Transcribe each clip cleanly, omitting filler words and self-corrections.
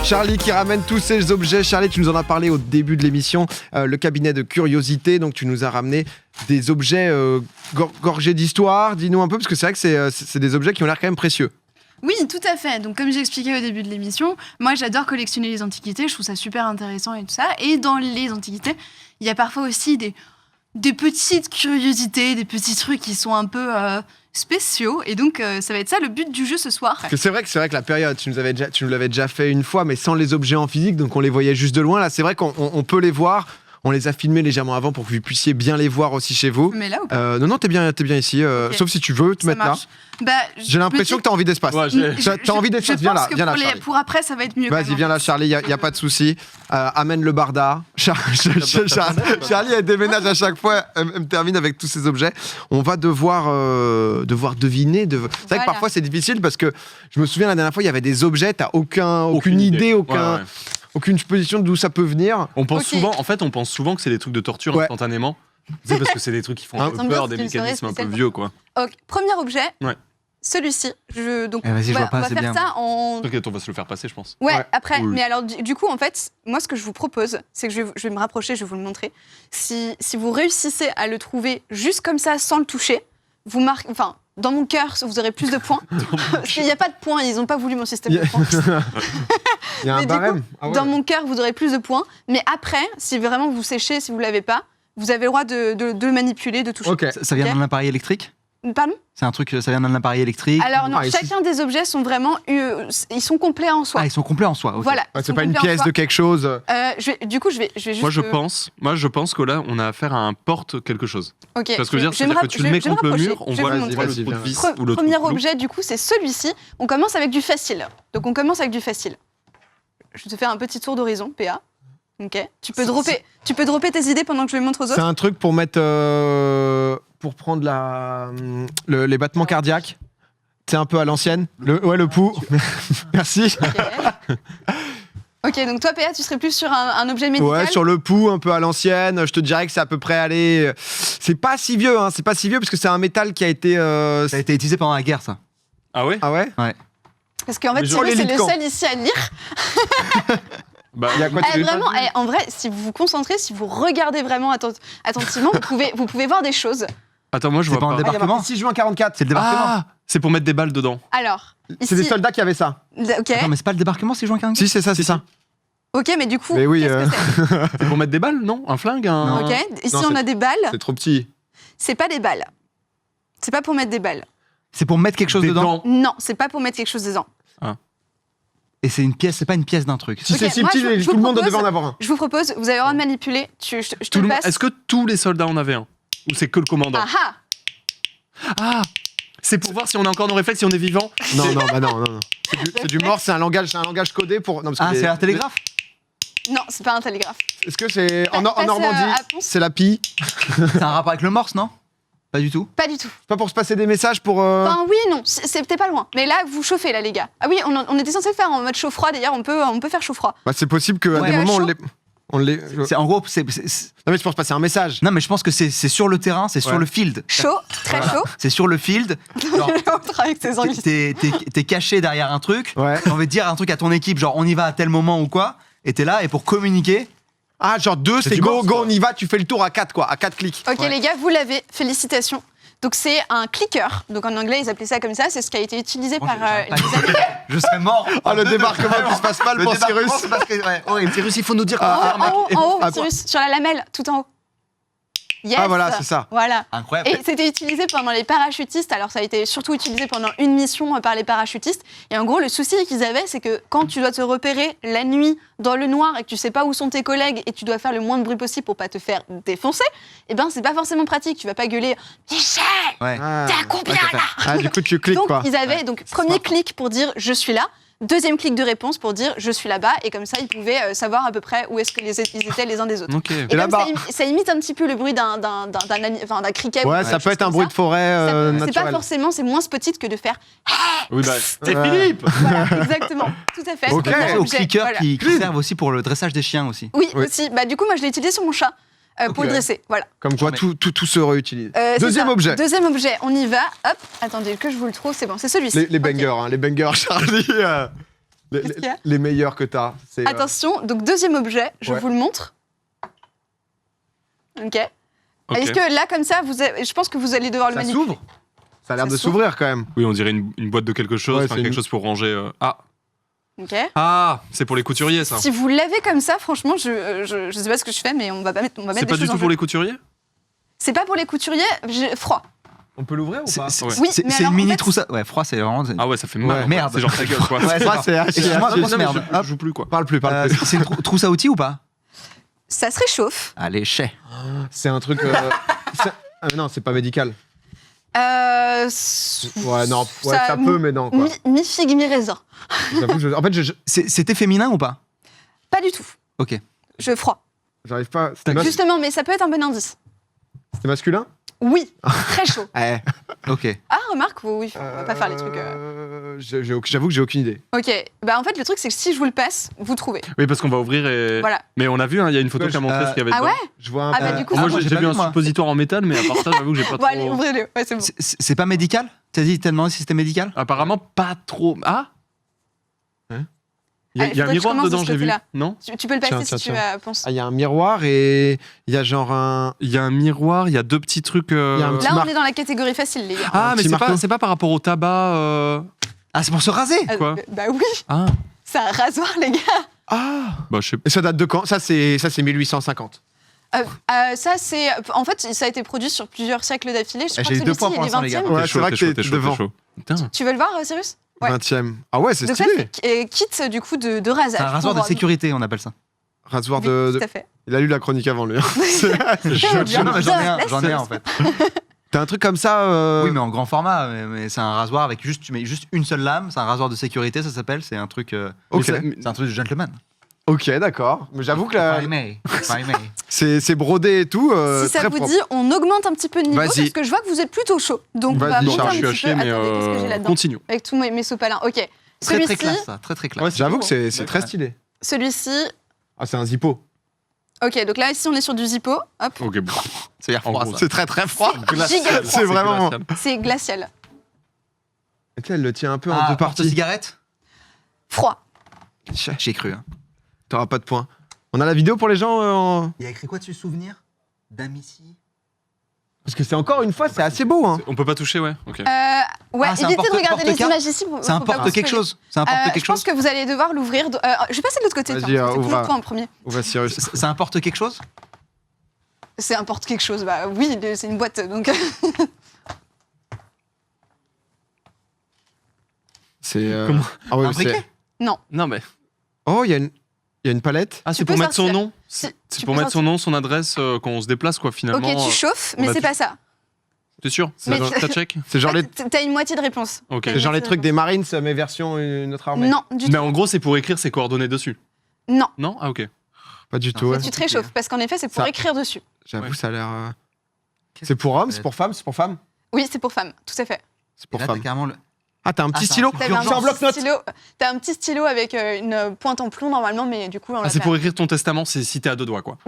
Charlie qui ramène tous ces objets. Charlie, tu nous en as parlé au début de l'émission, le cabinet de curiosité. Donc tu nous as ramené des objets gorgés d'histoire. Dis-nous un peu, parce que c'est vrai que c'est des objets qui ont l'air quand même précieux. Oui, tout à fait. Donc, comme j'ai expliqué au début de l'émission, moi, j'adore collectionner les antiquités. Je trouve ça super intéressant et tout ça. Et dans les antiquités, il y a parfois aussi des petites curiosités, des petits trucs qui sont un peu spéciaux. Et donc, ça va être ça le but du jeu ce soir. Parce que c'est vrai que la période, tu nous l'avais déjà fait une fois, mais sans les objets en physique, donc on les voyait juste de loin. Là, c'est vrai qu'on peut les voir. On les a filmés légèrement avant pour que vous puissiez bien les voir aussi chez vous. Mais là ou pas Non, t'es bien ici. Okay. Sauf si tu veux te mettre marche. Là. J'ai l'impression que t'as envie d'espace. Ouais, t'as envie d'espace. Viens là, Charlie. Pour après, ça va être mieux. Vas-y, viens là, Charlie. Il y a pas de souci. Amène le barda. Charlie, elle déménage à chaque fois. Elle me termine avec tous ces objets. On va devoir deviner. C'est vrai que parfois c'est difficile parce que je me souviens la dernière fois, il y avait des objets. T'as aucune idée, aucune supposition d'où ça peut venir. On pense souvent que c'est des trucs de torture instantanément. C'est parce que c'est des trucs qui font un peu peur, des mécanismes un peu vieux, quoi. Okay. Premier objet, celui-ci. Donc, vas-y, on va faire ça en... T'inquiète, on va se le faire passer, je pense. Ouais, après. Oui. Mais alors, du coup, en fait, moi, ce que je vous propose, c'est que je vais me rapprocher, je vais vous le montrer. Si vous réussissez à le trouver juste comme ça, sans le toucher, vous marquez... Enfin, dans mon cœur, vous aurez plus de points. Parce qu'il n'y a pas de points, ils n'ont pas voulu mon système de points. Il y a un barème. Dans mon cœur, vous aurez plus de points. Mais après, si vraiment vous séchez, si vous ne l'avez pas, vous avez le droit de le manipuler, de toucher. Okay. Ça vient d'un appareil électrique ? Pardon ? C'est un truc, ça vient d'un appareil électrique ? Alors non, chacun des objets sont vraiment... ils sont complets en soi. Ah, ils sont complets en soi, okay. Voilà. C'est pas une pièce de quelque chose. Du coup, je vais juste... Moi, je pense que là, on a affaire à un porte quelque chose. Ok. Parce que c'est-à-dire que tu le mets contre le mur, on voit le trou de vis ou le trou. Premier objet, du coup, c'est celui-ci. On commence avec du facile. Donc, on commence avec du facile. Je vais te faire un petit tour d'horizon, PA. Ok. Tu peux dropper tes idées pendant que je les montre aux autres. C'est un truc pour mettre... pour prendre les battements cardiaques. C'est un peu à l'ancienne. Le pouls. Merci. Ok, donc toi, PA, tu serais plus sur un objet médical. Ouais, sur le pouls, un peu à l'ancienne. Je te dirais que c'est à peu près aller... C'est pas si vieux, hein. C'est pas si vieux parce que c'est un métal qui a été... Ça a été utilisé pendant la guerre, ça. Ah ouais ? Ah ouais ? Ouais. Parce qu'en fait, c'est le seul ici à lire. Il y a quoi vraiment, en vrai, si vous vous concentrez, si vous regardez vraiment attentivement, vous pouvez voir des choses. Attends, moi je vois pas. Un débarquement. 6 juin 44. C'est le débarquement. Ah, c'est pour mettre des balles dedans. Alors, ici... C'est des soldats qui avaient ça. Ok. Attends, mais c'est pas le débarquement, c'est juin 44 ? Si, c'est ça, c'est ça. Ok, mais du coup, mais oui, qu'est-ce que c'est ? C'est pour mettre des balles, non ? Un flingue Ok, ici on a des balles. C'est trop petit. C'est pas des balles. C'est pas pour mettre des balles. C'est pour mettre quelque chose dedans ? Non, c'est pas pour mettre quelque chose dedans. Et c'est une pièce, c'est pas une pièce d'un truc. Si c'est si petit, tout le monde devait en avoir un. Je vous propose, vous avez le droit de manipuler. Je te le passe. Est-ce que tous les soldats en avaient un ? Ou c'est que le commandant ? Ah, c'est pour voir si on a encore nos réflexes, si on est vivant. Non. C'est du mort, c'est un langage codé pour... Non, c'est un télégraphe ? Non, c'est pas un télégraphe. Est-ce que c'est... En Normandie, c'est la pie. C'est un rapport avec le morse, non ? Pas du tout ? Pas du tout. Pas pour se passer des messages pour... Enfin, oui, non, c'est peut-être pas loin. Mais là, vous chauffez, là, les gars. Ah oui, on était censé le faire en mode chaud-froid, d'ailleurs, on peut faire chaud-froid. Bah, c'est possible qu'à des moments, on l'ait... C'est en gros, Non, mais c'est pour se passer un message. Non, mais je pense que c'est sur le terrain, c'est sur le field. Chaud, très chaud. C'est sur le field. Genre, t'es caché derrière un truc. Ouais. T'as envie de dire un truc à ton équipe, genre on y va à tel moment ou quoi. Et t'es là, et pour communiquer... Ah, genre 2, c'est go, on y va, tu fais le tour à 4, quoi, à 4 clics. Ok, les gars, vous l'avez, félicitations. Donc c'est un clicker, donc en anglais ils appelaient ça comme ça, c'est ce qui a été utilisé par les Américains. Je serais mort. Ah, le débarquement qui se passe mal pour Cyrus. Cyrus, il faut nous dire en haut, Cyrus, sur la lamelle, tout en haut. Yes. Ah voilà, c'est ça. Voilà. Incroyable. Et c'était utilisé pendant les parachutistes. Alors ça a été surtout utilisé pendant une mission par les parachutistes. Et en gros, le souci qu'ils avaient, c'est que quand tu dois te repérer la nuit dans le noir et que tu sais pas où sont tes collègues et tu dois faire le moins de bruit possible pour pas te faire défoncer, eh ben c'est pas forcément pratique. Tu vas pas gueuler Michel, t'es à combien là ? Ah, du coup tu cliques donc, quoi. Ils avaient donc premier clic pour dire je suis là. Deuxième clic de réponse pour dire je suis là-bas, et comme ça ils pouvaient savoir à peu près où est-ce que ils étaient les uns des autres. Okay. Et comme ça imite un petit peu le bruit d'un criquet. Ouais, ça peut être un bruit de forêt naturel. C'est pas forcément, c'est moins spotite que de faire oui, bah, c'est Philippe. Voilà, exactement, tout à fait. Ok. Aux clickers qui servent aussi pour le dressage des chiens aussi. Oui, aussi. Bah, du coup, moi je l'ai utilisé sur mon chat. Pour le dresser, voilà. Comme quoi, tout se réutilise. Deuxième objet, on y va. Hop, attendez que je vous le trouve, c'est bon, c'est celui-ci. Les bangers, hein, les bangers, Charlie. Qu'est-ce qu'il y a Les meilleurs que t'as. C'est, Attention, donc deuxième objet, je Ouais. vous le montre. Ok. Ok. Est-ce que là, comme ça, je pense que vous allez devoir le ça manipuler. s'ouvre. Ça a l'air Ça de s'ouvre. s'ouvrir quand même. Oui, on dirait une boîte de quelque chose, Ouais, enfin, c'est quelque une- chose pour ranger. Ok. Ah, c'est pour les couturiers, ça. Si vous l'avez comme ça, franchement, je sais pas ce que je fais, mais on va mettre C'est des pas choses du en tout jeu. pour les couturiers C'est pas pour les couturiers, j'ai froid. On peut l'ouvrir ou pas Ouais. Oui, C'est mais c'est alors, une mini en fait, trousse. Ouais, froid, c'est vraiment. Ah ouais, ça fait mal. Ouais. en fait. Merde. C'est genre ta gueule, quoi. Ouais, c'est Moi, ça. c'est Excuse-moi, grosse Non, mais merde. je joue plus, quoi. Parle plus, parle plus. C'est une trousse à outils ou pas? Ça se réchauffe. Allez, chais. C'est un truc. Non, c'est pas médical. Ouais, non, ouais, ça peut, mais non, quoi. Mi-figue, mi-raisin. J'avoue, en fait, C'était féminin ou pas? Pas du tout. Ok. Je froid. j'arrive pas. Justement, mais ça peut être un bon indice. C'était masculin Oui, très chaud. Eh. Ok. Ah, remarque, oui, on va pas faire les trucs. J'avoue que j'ai aucune idée. Ok, bah en fait, le truc, c'est que si je vous le passe, vous trouvez. Oui, parce qu'on va ouvrir et. Voilà. Mais on a vu, hein, il y a une photo Ouais, qui a montré ce qu'il y avait Ah dedans. ouais Je vois un Ah bah du coup, Moi, c'est bon. j'ai j'ai pas vu vu, un moi. suppositoire en métal, mais à part ça, j'avoue que j'ai pas Bon, allez, trop. ouvrez-le. Ouais, c'est bon. C'est pas médical? T'as demandé si c'était médical? Apparemment, pas trop. Ah Allez, Il y a un faudrait que je miroir commence de dedans, ce j'ai vu. côté-là. Non Tu peux le passer Tiens, si tiens, tu penses. Ah, il y a un miroir et il y a genre un. Il y a un miroir, il y a deux petits trucs. Il y a un petit Là, on mar- est dans la catégorie facile, les gars. Ah, un mais petit marteau. c'est pas par rapport au tabac. Ah, c'est pour se raser? quoi Bah oui, Ah, c'est un rasoir, les gars. Ah bah je sais Et ça date de quand Ça, c'est 1850. Ça, c'est. En fait, ça a été produit sur plusieurs siècles d'affilée. Je crois J'ai que eu deux celui-ci, points il pour est l'instant, les gars. 20e. Ouais, T'es c'est chaud, vrai t'es que chaud, t'es t'es chaud, devant. t'es chaud. Putain. Tu veux le voir, Cyrus Ouais. 20e. Ah ouais, c'est Donc ça, stylé. c'est kit du coup de rasage. C'est un rasoir de pour- sécurité, on appelle ça. Rasoir Oui, de. tout à fait. Il a lu la chronique avant lui. hein. Bien, Non, mais j'en ai un, laisse- j'en ai un en fait. T'as un truc comme ça. Oui, mais en grand format. Mais c'est un rasoir avec juste, tu mets juste une seule lame. C'est un rasoir de sécurité, ça s'appelle. C'est un truc. Ok. C'est un truc de gentleman. Ok, d'accord. Mais j'avoue que là, If I may. c'est brodé et tout. Si ça très vous propre. dit, on augmente un petit peu de niveau Vas-y. parce que je vois que vous êtes plutôt chaud. Donc on Vas-y, va Charles, monter un Je suis à petit chier, peu. mais Attendez, qu'est-ce que j'ai là-dedans continue. Avec tous mes sopalins. Ok. Très Celui-ci, très classe, ça. Très très classe. Ouais, J'avoue que c'est Ouais, très ouais. stylé. celui-ci. Ah, c'est un zippo. Ok, donc là ici on est sur du zippo. Hop, Ok, bon. C'est En froid gros, ça. C'est très très froid. giga. C'est vraiment- glacial. C'est glacial. Et tu sais, elle le tient un peu en Ah, deux porte parties. cigarette? Froid. J'ai cru. Hein. T'auras pas de points. On a la vidéo pour les gens Il y a écrit quoi dessus? Souvenir d'Amici? Parce que c'est encore une fois, c'est assez beau. Hein. On peut pas toucher, ouais. Ok. Ouais, Ah, c'est un évitez de regarder les porte-carte images ici. Ça importe quelque chose? Ça importe quelque Je pense chose? que vous allez devoir l'ouvrir. Je vais passer de l'autre côté. Vas-y, tiens, parce que c'est ouvre. toujours toi en premier. On va Cyrus. Ça importe quelque chose? C'est importe quelque chose. Bah oui, c'est une boîte. Donc C'est. Comment Ah ouais, Un briquet? non. Non, mais. Oh, il y a une palette. Ah, Tu c'est peux pour mettre son sortir. nom Si, C'est tu pour peux mettre son nom, son adresse quand on se déplace, quoi, finalement. Ok, tu chauffes, on mais a c'est tout- pas ça. T'es sûr Mais- T'as check C'est genre les, T'as une moitié de réponse. Ok. T'as une c'est genre les moitié trucs de des Marines, mais version une autre armée. réponse. Non, du Mais tout. en gros, c'est pour écrire ses coordonnées dessus. Non. Non Ah, ok. Pas du tout. Mais Ouais. tu te réchauffes parce qu'en effet, c'est pour Ça- écrire dessus. J'avoue, Ouais. ça a l'air. C'est pour hommes, c'est pour femmes, c'est pour femmes. Oui, c'est pour femmes, tout à fait. C'est pour Là, t'as femmes. carrément le. Ah, t'as un petit c'est un stylo. truc T'avais d'urgence. C'est un bloc-notes. T'as un petit stylo avec une pointe en plomb normalement, mais du coup, on Ah, l'a c'est pas. pour écrire ton testament, c'est si t'es à deux doigts, quoi.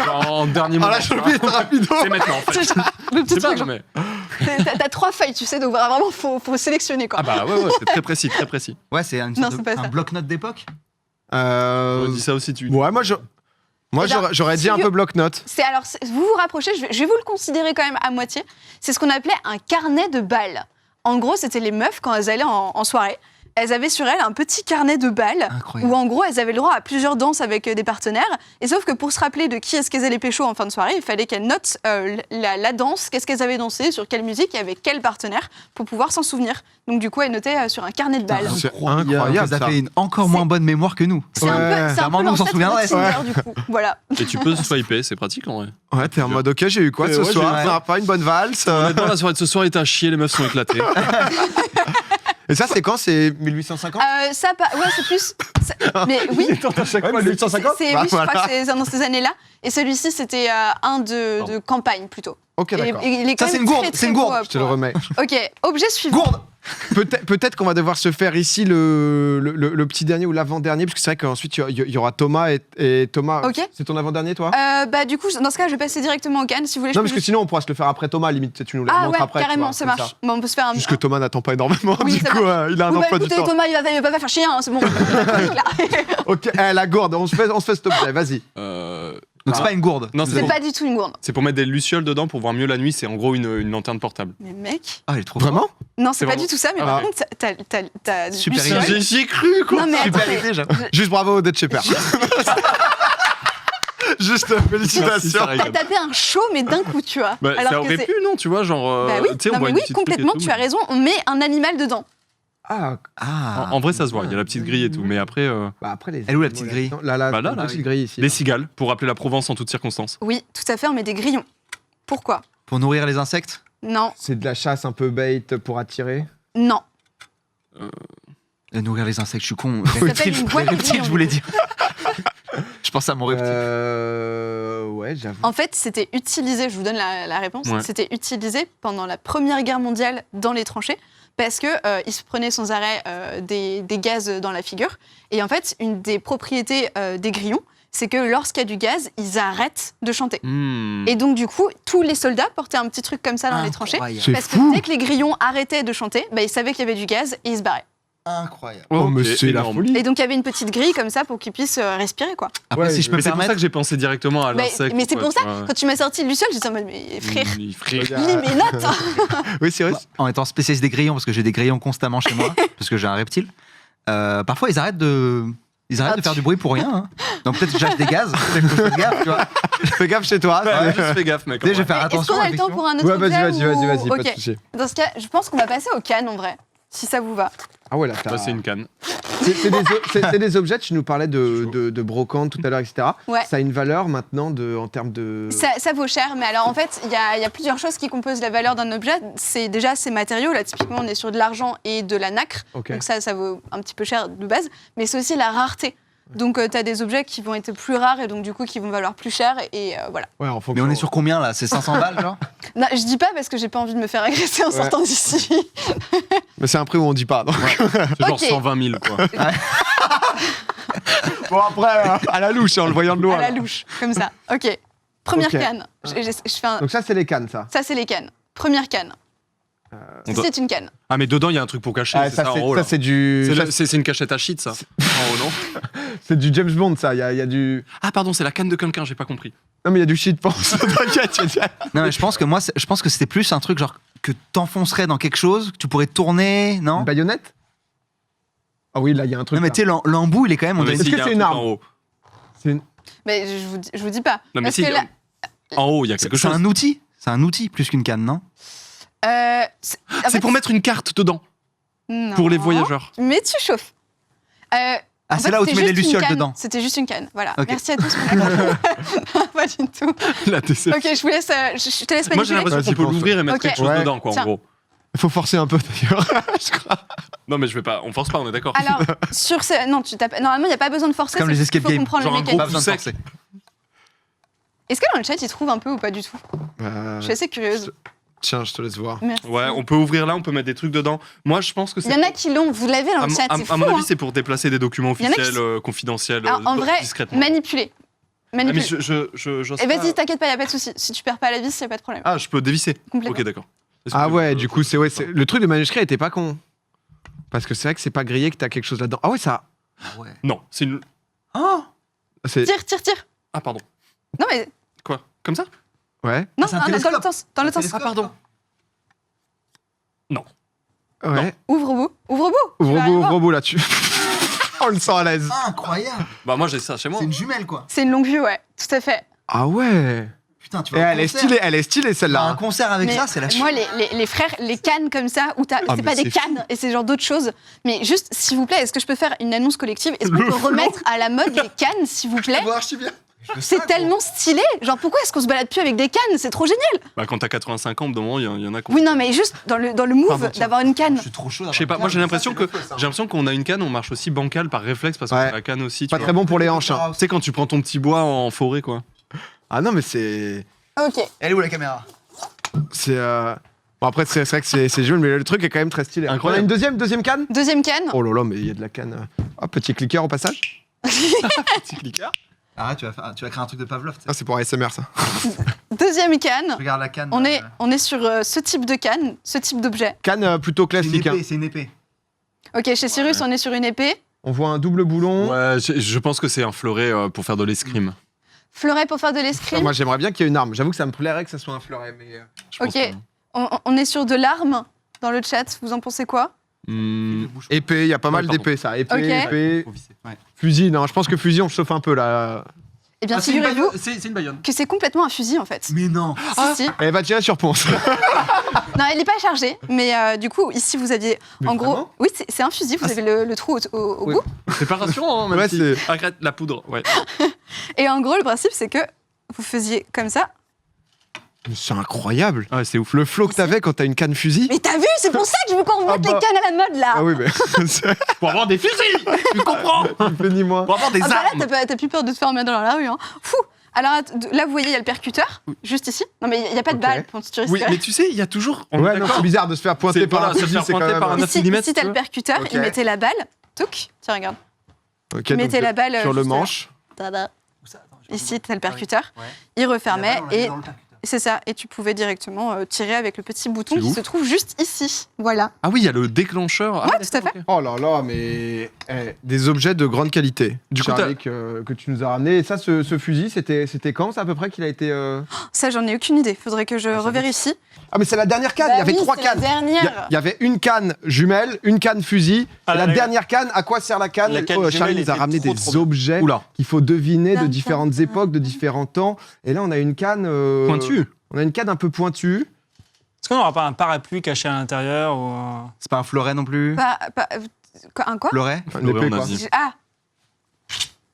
Genre en dernier Ah moment. là, tu je vois. le rapido. C'est maintenant, en fait. C'est genre le petit C'est pas, truc. genre, mais. T'as 3 feuilles, tu sais, donc vraiment, faut sélectionner quoi. Ah, bah ouais, c'est très précis, très précis. Ouais, c'est une Non, sorte c'est pas un ça. bloc-notes d'époque? On dit ça aussi, tu. Ouais, moi, Eh ben, j'aurais dit un peu bloc-notes. Vous vous rapprochez, je vais vous le considérer quand même à moitié. C'est ce qu'on appelait un carnet de balles. En gros, c'était les meufs quand elles allaient en soirée. Elles avaient sur elles un petit carnet de balles Incroyable. où en gros elles avaient le droit à plusieurs danses avec des partenaires. Et sauf que pour se rappeler de qui est-ce qu'elles allaient pécho en fin de soirée, il fallait qu'elles notent la danse, qu'est-ce qu'elles avaient dansé, sur quelle musique et avec quel partenaire pour pouvoir s'en souvenir. Donc du coup elles notaient sur un carnet de balles. C'est incroyable, Ça ça. fait une encore moins bonne mémoire que nous. C'est un Ouais. peu, c'est un Vraiment, peu nous, on s'en l'ancêtre souviendrait, de Tinder, du coup. Voilà. Et tu peux swiper, c'est pratique en vrai. Ouais, t'es en mode ok, j'ai eu quoi ce Ouais, soir j'ai- Ça va pas une bonne valse Honnêtement, la soirée de ce soir était à chier, les meufs sont éclatées. Et ça, c'est quand C'est 1850 Ouais, c'est plus. Mais oui. à chaque Oui, je crois Voilà. que c'est dans ces années-là. Et celui-ci, c'était un de campagne plutôt. Ok, Et d'accord. il est quand Ça, c'est même une gourde, très, c'est une très beau, gourde. Je te le remets. Ok, objet suivant. Gourde! Peut-être qu'on va devoir se faire ici le petit dernier ou l'avant-dernier, parce que c'est vrai qu'ensuite il y aura Thomas et Thomas. Ok. C'est ton avant-dernier, toi? Bah du coup, dans ce cas, je vais passer directement au Cannes si vous voulez. Non, parce que sinon on pourra se le faire après Thomas, limite tu nous le Ah montres ouais, après. tu carrément, vois, ça comme marche. Bon, on peut se faire un. Juste que Thomas n'attend pas énormément, Oui, du ça coup il a un Bon, bah, emploi du écoutez, temps. Thomas, il va pas faire chier, hein, c'est bon. Là. Ok, la gourde, on se fait cet objet, vas-y. Donc c'est pas une gourde. Non, C'est pas du tout une gourde. C'est pour mettre des lucioles dedans pour voir mieux la nuit. C'est en gros une lanterne portable. Mais mec. Ah, il est trop Vraiment? Non, c'est C'est pas vraiment- du tout ça, mais Ah par ouais. contre, t'as Super Luciole. idée. J'y ai cru, quoi. Non, mais Super attends, idée, j'avoue. Juste bravo Dead Shepherd. Juste Merci, félicitations. ça t'as régale. tapé un show, mais d'un coup, tu vois. Bah, ça Alors que aurait c'est. pu, non, tu vois, genre. Bah oui, tu sais, on non, voit mais une oui, petite truc et complètement, tout, tu mais- as raison, on met un animal dedans. Ah, Ah. En vrai, ça se voit. Il y a la petite grille et tout. Mais après, bah après les. Elle est où, la petite grille? La Bah là, petite oui. grille ici. des cigales pour rappeler la Provence en toutes circonstances. Oui, tout à fait, on met des grillons. Pourquoi? Pour nourrir les insectes? Non, C'est de la chasse un peu bait pour attirer. non. Nourrir les insectes, je suis con. s'appelle Reptile, une boîte à reptile, grillons. je voulais dire. Je pense à mon reptile. Ouais, j'avoue. En fait, c'était utilisé, je vous donne la réponse, Ouais. c'était utilisé pendant la Première Guerre mondiale dans les tranchées parce que ils se prenaient sans arrêt des gaz dans la figure. Et en fait, une des propriétés des grillons, c'est que lorsqu'il y a du gaz, ils arrêtent de chanter. Hmm. Et donc, du coup, tous les soldats portaient un petit truc comme ça dans les tranchées. Incroyable. C'est Parce fou. que dès que les grillons arrêtaient de chanter, bah, ils savaient qu'il y avait du gaz et ils se barraient. Incroyable. Oh, mais Ok, c'est la énorme. folie. Et donc, il y avait une petite grille comme ça pour qu'ils puissent respirer, quoi. Après, Ouais, si je peux Mais me c'est pour ça permettre, que j'ai pensé directement à Mais l'insecte. c'est quoi, pour ça, tu vois. quand tu m'as sorti Luciole, j'étais en mode, mais frère, Frère. lis mes notes. Oui, c'est vrai. en étant spécialiste des grillons, parce que j'ai des grillons constamment chez moi, parce que j'ai un reptile, parfois ils arrêtent de faire du bruit pour rien. Hein. Donc peut-être que j'achète des gaz, peut-être que je fais gaffe, tu vois. Fais gaffe chez toi. Ouais, juste fais gaffe, mec. Tu sais, je vais faire Est-ce attention. qu'on a le temps effectivement. pour un autre Ouais, vas-y, objet vas-y, ou- pas de Ok. souci. Dans ce cas, je pense qu'on va passer au Cannes en vrai, si ça vous va. Ah ouais, là, Bah, c'est une canne. c'est des objets, tu nous parlais de brocante tout à l'heure, etc. Ouais. Ça a une valeur maintenant en termes de... Ça vaut cher, mais alors en fait, il y a plusieurs choses qui composent la valeur d'un objet. C'est déjà ses matériaux. Là, typiquement, on est sur de l'argent et de la nacre. Ok. Donc ça vaut un petit peu cher de base. Mais c'est aussi la rareté. Donc tu as des objets qui vont être plus rares et donc du coup qui vont valoir plus cher. Et voilà. Ouais, en Mais fonction... on est sur combien là? C'est 500 balles, genre? Non, je dis pas parce que j'ai pas envie de me faire agresser en Ouais. sortant d'ici. Mais c'est un prix où on dit pas. donc. C'est genre Ok. 120 000, quoi. Bon, après, à la louche, en le voyant de loin. À la là. louche, comme ça. Ok. Première Ok. canne. Je fais un... Donc ça, c'est les cannes, ça. Ça, c'est les cannes. Première canne. On doit- C'est une canne. Ah, mais dedans, il y a un truc pour cacher. Ah, c'est ça, ça, en haut, là. c'est du... C'est ça, le- C'est une cachette à shit, ça. En haut, non c'est du James Bond, ça. Il y a du... Ah, pardon, c'est la canne de quelqu'un, j'ai pas compris. Non, mais il y a du shit, pense. T'inquiète, Non, mais je pense que c'était plus un truc genre que t'enfoncerais dans quelque chose, que tu pourrais tourner, non? Une baïonnette? Ah oui, là, il y a un truc. Non, mais là. tu sais, l'embout, il est quand même. On Non, mais dirait Est-ce si, que il y a c'est un une truc arme en haut. C'est une... Mais je vous dis pas. Non, mais Parce si, que là, en haut, il y a quelque C'est chose. un outil. C'est un outil plus qu'une canne, non? en C'est fait, pour mettre une carte dedans, non. pour les voyageurs. Mais tu chauffes. Ah, En c'est fait, là où tu c'était mets les juste une lucioles canne. dedans. C'était juste une canne. Voilà. Ok. Merci à tous. pour pas du tout. La déception. Ok, je vous laisse. Je te laisse Moi, j'ai manipuler. l'impression Vas-y, qu'on peut pense. l'ouvrir et mettre Ok. quelque chose Ouais. dedans, quoi, en Tiens. gros. Il faut forcer un peu, d'ailleurs. Je crois. Non, mais je vais pas. On force pas, on est d'accord. Alors, sur ce. Non, tu tapes. Normalement, il n'y a pas besoin de forcer. Comme c'est les juste qu'il escape faut games. comprendre Genre le un mécanisme. Pas besoin de sec. forcer. Est-ce que dans le chat, ils trouvent un peu ou pas du tout Je suis assez curieuse. Tiens, je te laisse voir. Merci. Ouais, on peut ouvrir là, on peut mettre des trucs dedans. Moi, je pense que Il c'est. y en a qui l'ont. Vous l'avez dans À, le chat. C'est à mon fou. avis, hein. c'est pour déplacer des documents Il y en a qui officiels, confidentiels, Alors, en vrai, discrètement. manipuler. Ah, mais Manipuler. j'ose Et pas- vas-y, t'inquiète pas, il n'y a pas de souci. Si tu perds pas la vis, il n'y a pas de problème. Ah, je peux dévisser. Complètement. Ok, d'accord. Ah ouais, Excusez-moi, du coup, c'est le truc de manuscrit était pas con. Parce que c'est vrai que c'est pas grillé que t'as quelque chose là-dedans. Ah ouais, ça... Ouais. Non, c'est une. Oh! C'est... Tire. Ah, pardon. Non, mais. Quoi? Comme ça? Ouais. Non, c'est un dans télescope. l'autre sens. Dans l'autre sens. Ah, pardon. Ouais. Ouvre au bout. Ouvre au bout. Tu vas Ouvre-bout, aller voir. ouvre-bout là-dessus. On le sent à l'aise. Incroyable! Bah, moi, j'ai ça chez moi. C'est une jumelle, quoi. C'est une longue vue, ouais. Tout à fait. Ah ouais. Putain, tu Et vas elle est stylée, Tu vas à celle-là. un concert avec Mais ça, c'est la moi, chute. les frères, les cannes comme ça, où Ah, c'est mais pas des c'est cannes et c'est genre d'autres choses. Mais juste, s'il vous plaît, est-ce que je peux faire une annonce collective? Est-ce qu'on Le peut flot. remettre à la mode les cannes, s'il vous plaît? C'est tellement stylé. Genre, pourquoi est-ce qu'on se balade plus avec des cannes? C'est trop génial. Bah, quand t'as 85 ans, au bout d'un moment, il y en a qui ont- Oui, non, mais juste dans le move Pardon, tiens. d'avoir une canne. Je suis trop chaud. Je sais pas, moi j'ai l'impression qu'on a une canne, on marche aussi bancal par réflexe parce qu'on Ouais. a la canne aussi. Tu Pas vois. très bon pour les hanches. hein. Tu sais, quand tu prends ton petit bois en forêt, quoi. Ah non, mais c'est... Ok. Elle est où la caméra? C'est... Bon, après, c'est vrai que c'est joli, mais le truc est quand même très stylé. Incroyable. On a une deuxième canne? Deuxième canne. Oh là là, mais il y a de la canne. Oh, petit clicker au passage. Petit clicker. Arrête, tu vas créer un truc de Pavlov. Ah, c'est pour ASMR ça. Deuxième canne. Regarde la canne. On est sur ce type de canne, ce type d'objet. Canne plutôt C'est une classique. Hein. épée, c'est une épée. Ok, chez Cyrus, on est sur une épée. On voit un double boulon. Ouais, je pense que c'est un fleuret pour faire de l'escrime. Fleuret pour faire de Ah, l'escrime. moi, j'aimerais bien qu'il y ait une arme. J'avoue que ça me plairait que ça soit un fleuret, mais. Je pense Ok. On est sur de l'arme dans le chat. Vous en pensez quoi? Épée, il y a pas mal pardon. d'épées, ça. Épée, Ok. épée. Ouais. Fusil, non, je pense que fusil, on chauffe un peu là. Eh bien, Ah, c'est une figurez-vous baïonne. C'est une baïonne. que c'est complètement un fusil en fait. Mais non. Si, si. Elle va tirer sur Ponce. Non, elle n'est pas chargée, mais du coup, ici vous aviez. Mais en gros, vraiment oui, c'est un fusil, vous avez le trou au Oui. bout. C'est pas rassurant, hein, même Ouais, si- c'est- Arrête la poudre, ouais. Et en gros, le principe, c'est que vous faisiez comme ça. Mais c'est incroyable. Ouais, c'est ouf. Le flow que t'avais quand t'as une canne fusil. Mais t'as vu, c'est pour ça que je veux qu'on remette Ah bah. les cannes à la mode là. Ah oui, mais. c'est- Pour avoir des fusils. Tu comprends? Ni plus ni moins. Pour avoir des Ah bah armes. là, t'as plus peur de te faire emmerder dans la rue. Hein. Fou. Alors là, vous voyez, il y a le percuteur, juste ici. Non, mais il n'y a pas de Ok. balle pour tirer. Oui, mais tu sais, il y a toujours. on est Ouais, non, d'accord. c'est bizarre de se faire pointer C'est- par voilà, un se fusil, faire c'est quand pointer même. par un Ici, 9 mm, ici tu t'as le vois. percuteur, Ok. il mettait la balle. Touc. Tiens, regarde. Ok, Il mettait donc, la balle sur le juste là. manche. Tada. Où ça Attends, j'ai Ici, pas t'as le compris. percuteur. Ah oui. Il refermait La balle, on la met et dans le percuteur. c'est ça. Et tu pouvais directement tirer avec le petit bouton C'est qui ouf. se trouve juste ici. Voilà. Ah oui, il y a le déclencheur. Ah, Ouais, tout à d'accord, fait. ok. Oh là là, mais des objets de grande qualité. Du coup, Charlie, que tu nous as ramené. Et ça, ce fusil, c'était quand, ça, à peu près, qu'il a été. Ça, j'en ai aucune idée. Faudrait que je revérifie. Ah, mais c'est la dernière canne. Il y avait Bah oui, 3 c'est la cannes. dernière. Il y avait une canne jumelle, une canne fusil. Ah, et la la- dernière canne, à quoi sert la canne? La canne Oh, jumelle Charlie nous a était ramené trop, des trop bien. objets Oula. qu'il faut deviner de Tin, différentes tin, tin. époques, de différents temps. Et là, on a une canne. Pointu. On a une canne un peu pointue. Est-ce qu'on n'aura pas un parapluie caché à l'intérieur ou... C'est pas un fleuret non plus. Un quoi? Fleuret. Une épée, on a quoi. dit. Ah.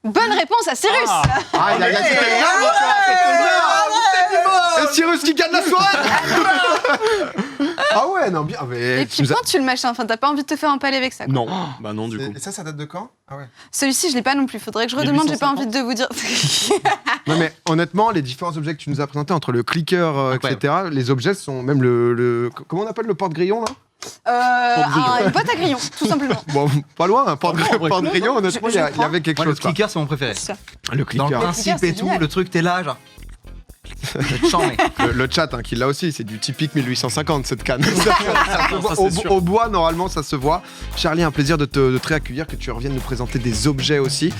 Bonne réponse à Cyrus. Ah. Ah, il a gagné. Et Cyrus qui gagne la soirée. Ah ouais, non, bien. Mais Et puis quand tu le machin, enfin, t'as pas envie de te faire empaler avec ça. quoi. Non, bah non, du coup. Et ça date de quand? Ah ouais. Celui-ci, je l'ai pas non plus. Faudrait que je redemande. J'ai pas envie de vous dire. Non mais honnêtement, les différents objets que tu nous as présentés entre le clicker, Incroyable. etc., les objets sont même comment on appelle le porte-grillon là? Une boîte à grillons, tout simplement. Bon, pas loin, un porte-grillon, honnêtement, je il y prends. avait quelque Moi, le chose. quoi. clicker, c'est mon préféré. C'est ça. Le Dans clicker. le clicker, principe c'est et tout, génial. le truc, t'es là, genre. Chambé. Le chat qui l'a aussi, c'est du typique 1850 cette canne. Ça se voit. Ça, c'est sûr. Au bois, normalement, ça se voit. Charlie, un plaisir de te réaccueillir, que tu reviennes nous présenter des objets aussi.